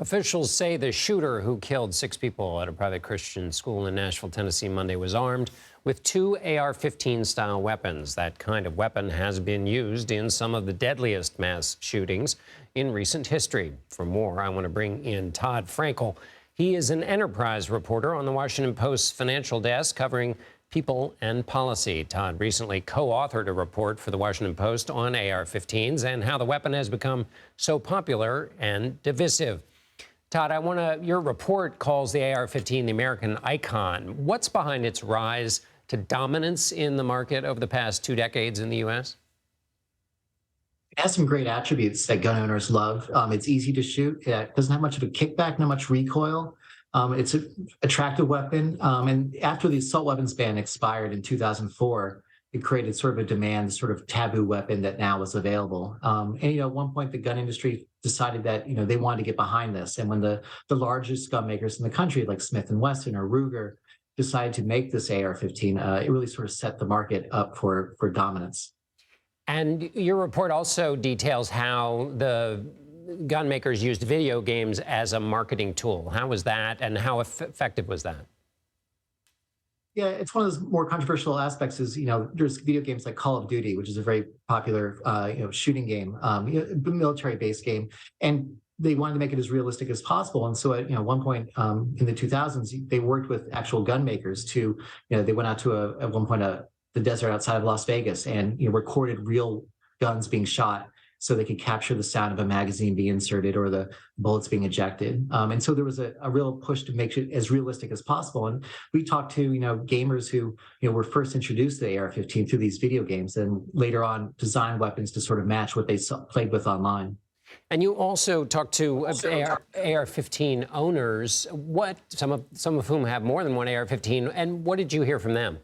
Officials say the shooter who killed 6 people at a private Christian school in Nashville, Tennessee, Monday was armed with 2 AR-15 style weapons. That kind of weapon has been used in some of the deadliest mass shootings in recent history. For more, I want to bring in Todd Frankel. He is an enterprise reporter on the Washington Post's financial desk covering people and policy. Todd recently co-authored a report for the Washington Post on AR-15s and how the weapon has become so popular and divisive. Todd, your report calls the AR-15 the American icon. What's behind its rise to dominance in the market over the past 2 decades in the U.S.? It has some great attributes that gun owners love. It's easy to shoot. It doesn't have much of a kickback, not much recoil. It's an attractive weapon. And after the assault weapons ban expired in 2004, it created sort of a demand, sort of taboo weapon that now is available. At one point, the gun industry decided that, they wanted to get behind this. And when the largest gun makers in the country, like Smith & Wesson or Ruger, decided to make this AR-15, it really sort of set the market up for dominance. And your report also details how the gun makers used video games as a marketing tool. How was that, and how effective was that? Yeah, it's one of those more controversial aspects is, there's video games like Call of Duty, which is a very popular, shooting game, military-based game. And they wanted to make it as realistic as possible. And so at, one point in the 2000s, they worked with actual gun makers to, they went out to at one point, the desert outside of Las Vegas and, recorded real guns being shot so they could capture the sound of a magazine being inserted or the bullets being ejected. And so there was a real push to make it as realistic as possible. And we talked to, gamers who, were first introduced to the AR-15 through these video games and later on designed weapons to sort of match what they played with online. And you also talked to AR-15 owners, some of whom have more than one AR-15, and what did you hear from them?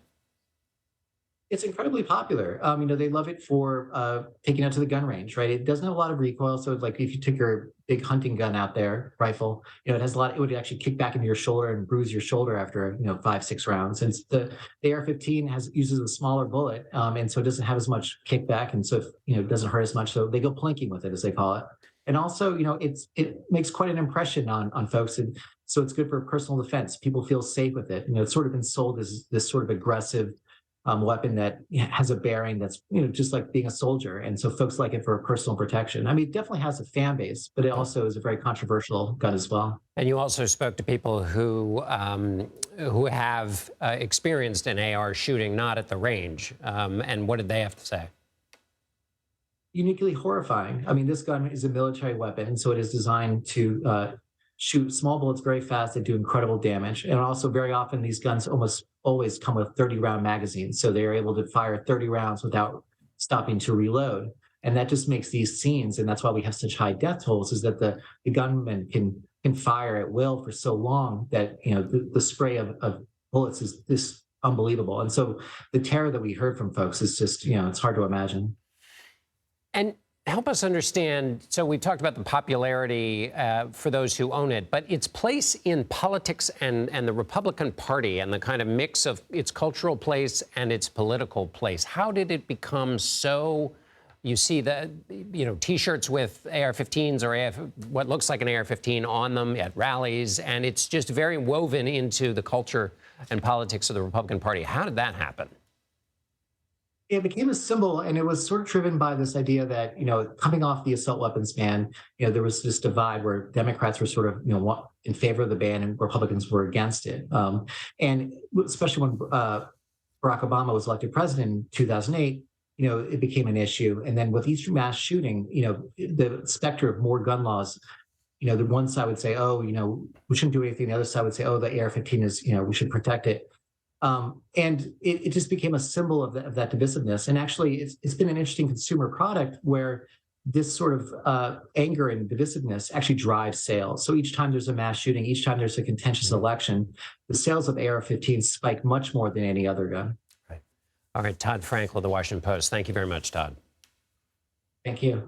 It's incredibly popular. They love it for taking it to the gun range, right? It doesn't have a lot of recoil. So like if you took your big hunting gun out there, rifle, it has it would actually kick back into your shoulder and bruise your shoulder after, 5-6 rounds. And the AR-15 uses a smaller bullet. And so it doesn't have as much kickback. And so, it doesn't hurt as much. So they go plinking with it, as they call it. And also, it makes quite an impression on folks. And so it's good for personal defense. People feel safe with it. It's sort of been sold as this sort of aggressive weapon that has a bearing that's, just like being a soldier. And so folks like it for personal protection. I mean, it definitely has a fan base, but it also is a very controversial gun as well. And you also spoke to people who have experienced an AR shooting, not at the range. And what did they have to say? Uniquely horrifying. I mean, this gun is a military weapon, so it is designed to shoot small bullets very fast that do incredible damage. And also very often these guns almost always come with 30-round magazines. So they're able to fire 30 rounds without stopping to reload. And that just makes these scenes, and that's why we have such high death tolls, is that the gunman can fire at will for so long that, the spray of bullets is this unbelievable. And so the terror that we heard from folks is just, it's hard to imagine. And help us understand, so we've talked about the popularity for those who own it, but its place in politics and the Republican Party and the kind of mix of its cultural place and its political place. How did it become so, you see the, T-shirts with AR-15s or what looks like an AR-15 on them at rallies, and it's just very woven into the culture and politics of the Republican Party. How did that happen? It became a symbol, and it was sort of driven by this idea that, coming off the assault weapons ban, there was this divide where Democrats were sort of, in favor of the ban and Republicans were against it. And especially when Barack Obama was elected president in 2008, it became an issue. And then with each mass shooting, the specter of more gun laws, the one side would say, oh, we shouldn't do anything. The other side would say, oh, the AR-15 is, we should protect it. And it just became a symbol of that divisiveness. And actually, it's been an interesting consumer product where this sort of anger and divisiveness actually drives sales. So each time there's a mass shooting, each time there's a contentious election, the sales of AR-15 spike much more than any other gun. Right. All right, Todd Frankel of the Washington Post. Thank you very much, Todd. Thank you.